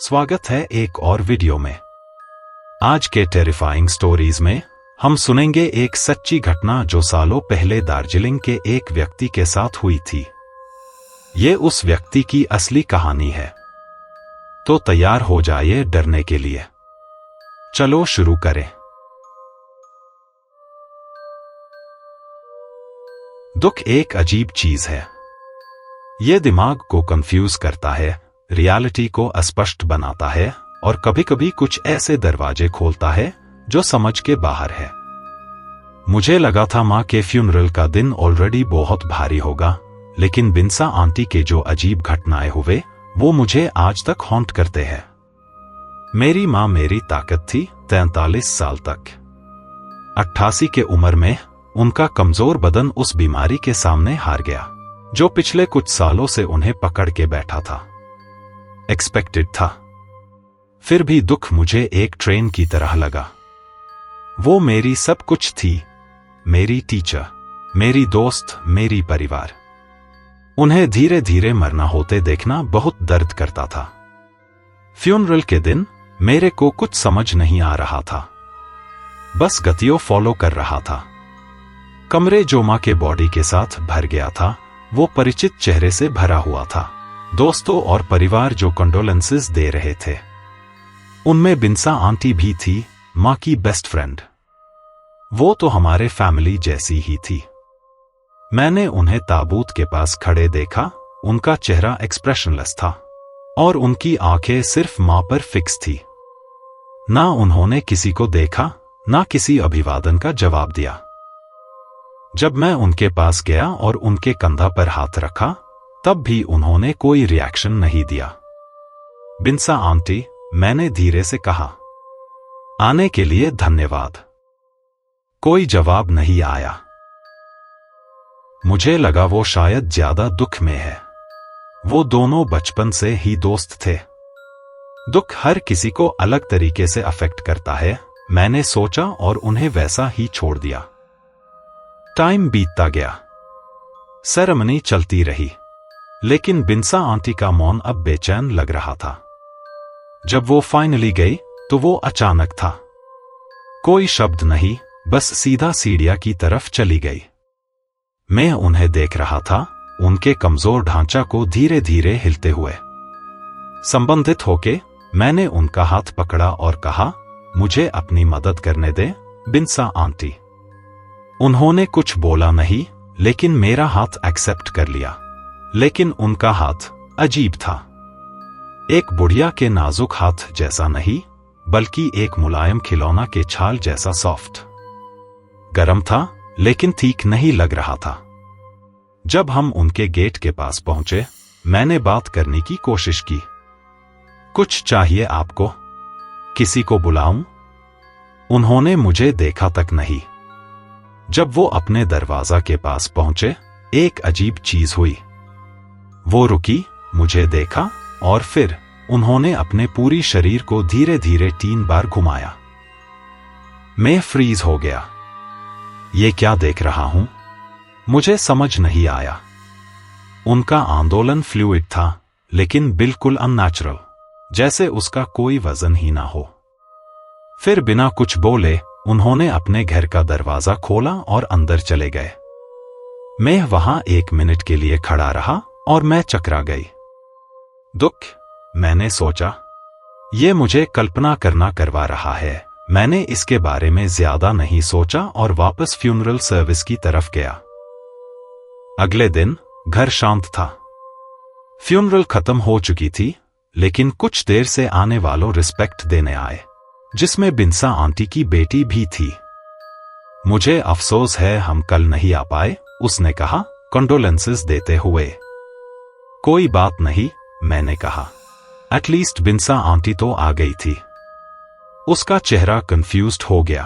स्वागत है एक और वीडियो में। आज के टेरिफाइंग स्टोरीज में हम सुनेंगे एक सच्ची घटना जो सालों पहले दार्जिलिंग के एक व्यक्ति के साथ हुई थी। ये उस व्यक्ति की असली कहानी है। तो तैयार हो जाइए डरने के लिए। चलो शुरू करें। दुख एक अजीब चीज है। यह दिमाग को कंफ्यूज करता है, रियलिटी को अस्पष्ट बनाता है और कभी-कभी कुछ ऐसे दरवाजे खोलता है जो समझ के बाहर है। मुझे लगा था मां के फ्यूनरल का दिन ऑलरेडी बहुत भारी होगा, लेकिन बिन्सा आंटी के जो अजीब घटनाएं हुए वो मुझे आज तक हॉन्ट करते हैं। मेरी मां मेरी ताकत थी 43 साल तक। 88 के उम्र में उनका कमजोर बदन उस बीमारी के सामने हार गया जो पिछले कुछ सालों से उन्हें पकड़ के बैठा था। एक्सपेक्टेड था। फिर भी दुख मुझे एक ट्रेन की तरह लगा। वो मेरी सब कुछ थी, मेरी टीचर, मेरी दोस्त, मेरी परिवार। उन्हें धीरे धीरे मरना होते देखना बहुत दर्द करता था। फ्यूनरल के दिन मेरे को कुछ समझ नहीं आ रहा था, बस गतियों फॉलो कर रहा था। कमरे जो मां के बॉडी के साथ भर गया था वो परिचित चेहरे से भरा हुआ था। दोस्तों और परिवार जो कंडोलेंसेस दे रहे थे। उनमें बिन्सा आंटी भी थी, मां की बेस्ट फ्रेंड। वो तो हमारे फैमिली जैसी ही थी। मैंने उन्हें ताबूत के पास खड़े देखा। उनका चेहरा एक्सप्रेशनलेस था और उनकी आंखें सिर्फ मां पर फिक्स थी। ना उन्होंने किसी को देखा, ना किसी अभिवादन का जवाब दिया। जब मैं उनके पास गया और उनके कंधा पर हाथ रखा तब भी उन्होंने कोई रिएक्शन नहीं दिया। बिन्सा आंटी, मैंने धीरे से कहा, आने के लिए धन्यवाद। कोई जवाब नहीं आया। मुझे लगा वो शायद ज्यादा दुख में है। वो दोनों बचपन से ही दोस्त थे। दुख हर किसी को अलग तरीके से अफेक्ट करता है, मैंने सोचा और उन्हें वैसा ही छोड़ दिया। टाइम बीतता गया। सेरेमनी चलती रही, लेकिन बिन्सा आंटी का मौन अब बेचैन लग रहा था। जब वो फाइनली गई तो वो अचानक था। कोई शब्द नहीं, बस सीधा सीढ़ियां की तरफ चली गई। मैं उन्हें देख रहा था, उनके कमजोर ढांचा को धीरे धीरे हिलते हुए। संबंधित होके मैंने उनका हाथ पकड़ा और कहा, मुझे अपनी मदद करने दे बिन्सा आंटी। उन्होंने कुछ बोला नहीं, लेकिन मेरा हाथ एक्सेप्ट कर लिया। लेकिन उनका हाथ अजीब था। एक बुढ़िया के नाजुक हाथ जैसा नहीं, बल्कि एक मुलायम खिलौना के छाल जैसा सॉफ्ट। गरम था, लेकिन ठीक नहीं लग रहा था। जब हम उनके गेट के पास पहुंचे, मैंने बात करने की कोशिश की। कुछ चाहिए आपको? किसी को बुलाऊं? उन्होंने मुझे देखा तक नहीं। जब वो अपने दरवाजा के पास पहुंचे, एक अजीब चीज हुई। वो रुकी, मुझे देखा और फिर उन्होंने अपने पूरी शरीर को धीरे धीरे 3 बार घुमाया। मैं फ्रीज हो गया। ये क्या देख रहा हूं? मुझे समझ नहीं आया। उनका आंदोलन फ्लूइड था, लेकिन बिल्कुल अननेचुरल, जैसे उसका कोई वजन ही ना हो। फिर बिना कुछ बोले उन्होंने अपने घर का दरवाजा खोला और अंदर चले गए। मैं वहां 1 मिनट के लिए खड़ा रहा और मैं चकरा गई। दुख, मैंने सोचा, ये मुझे कल्पना करना करवा रहा है। मैंने इसके बारे में ज्यादा नहीं सोचा और वापस फ्यूनरल सर्विस की तरफ गया। अगले दिन घर शांत था। फ्यूनरल खत्म हो चुकी थी, लेकिन कुछ देर से आने वालों रिस्पेक्ट देने आए, जिसमें बिन्सा आंटी की बेटी भी थी। मुझे अफसोस है हम कल नहीं आ पाए, उसने कहा कंडोलेंसेस देते हुए। कोई बात नहीं, मैंने कहा। एटलीस्ट बिन्सा आंटी तो आ गई थी। उसका चेहरा कंफ्यूज्ड हो गया।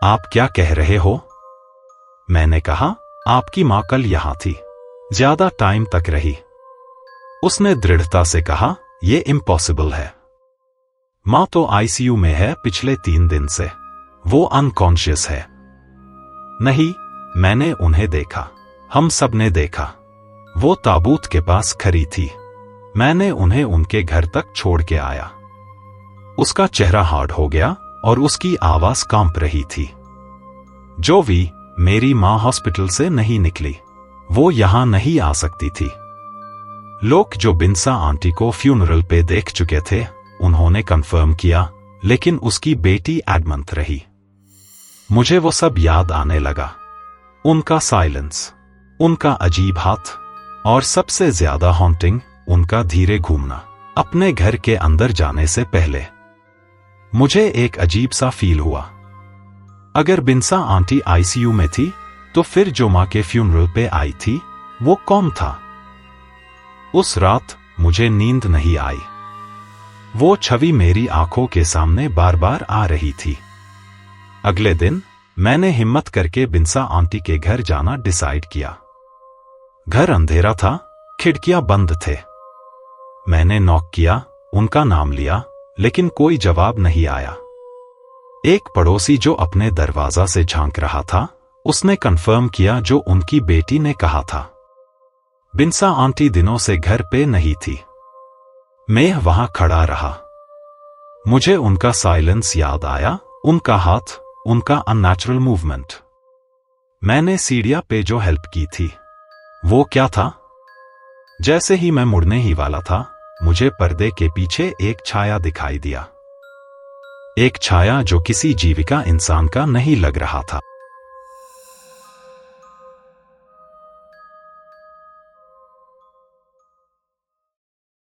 आप क्या कह रहे हो? मैंने कहा, आपकी मां कल यहां थी, ज्यादा टाइम तक रही। उसने दृढ़ता से कहा, यह इम्पॉसिबल है। मां तो आईसीयू में है पिछले 3 दिन से। वो अनकॉन्शियस है। नहीं, मैंने उन्हें देखा। हम सब ने देखा। वो ताबूत के पास खड़ी थी। मैंने उन्हें उनके घर तक छोड़ के आया। उसका चेहरा हार्ड हो गया और उसकी आवाज कांप रही थी। जोवी, मेरी मां हॉस्पिटल से नहीं निकली। वो यहां नहीं आ सकती थी। लोग जो बिन्सा आंटी को फ्यूनरल पे देख चुके थे, उन्होंने कंफर्म किया, लेकिन उसकी बेटी एडमंत रही। मुझे वो सब याद आने लगा। उनका साइलेंस, उनका अजीब हाथ, और सबसे ज्यादा हॉन्टिंग, उनका धीरे घूमना अपने घर के अंदर जाने से पहले। मुझे एक अजीब सा फील हुआ। अगर बिन्सा आंटी आईसीयू में थी, तो फिर जो मां के फ्यूनरल पे आई थी, वो कौन था? उस रात मुझे नींद नहीं आई। वो छवि मेरी आंखों के सामने बार बार आ रही थी। अगले दिन मैंने हिम्मत करके बिन्सा आंटी के घर जाना डिसाइड किया। घर अंधेरा था, खिड़कियां बंद थे। मैंने नॉक किया, उनका नाम लिया, लेकिन कोई जवाब नहीं आया। एक पड़ोसी जो अपने दरवाजा से झांक रहा था, उसने कंफर्म किया जो उनकी बेटी ने कहा था। बिन्सा आंटी दिनों से घर पे नहीं थी। मैं वहां खड़ा रहा। मुझे उनका साइलेंस याद आया, उनका हाथ, उनका अननेचुरल मूवमेंट। मैंने सीढ़ियां पे जो हेल्प की थी, वो क्या था? जैसे ही मैं मुड़ने ही वाला था, मुझे पर्दे के पीछे एक छाया दिखाई दिया। एक छाया जो किसी जीविका इंसान का नहीं लग रहा था।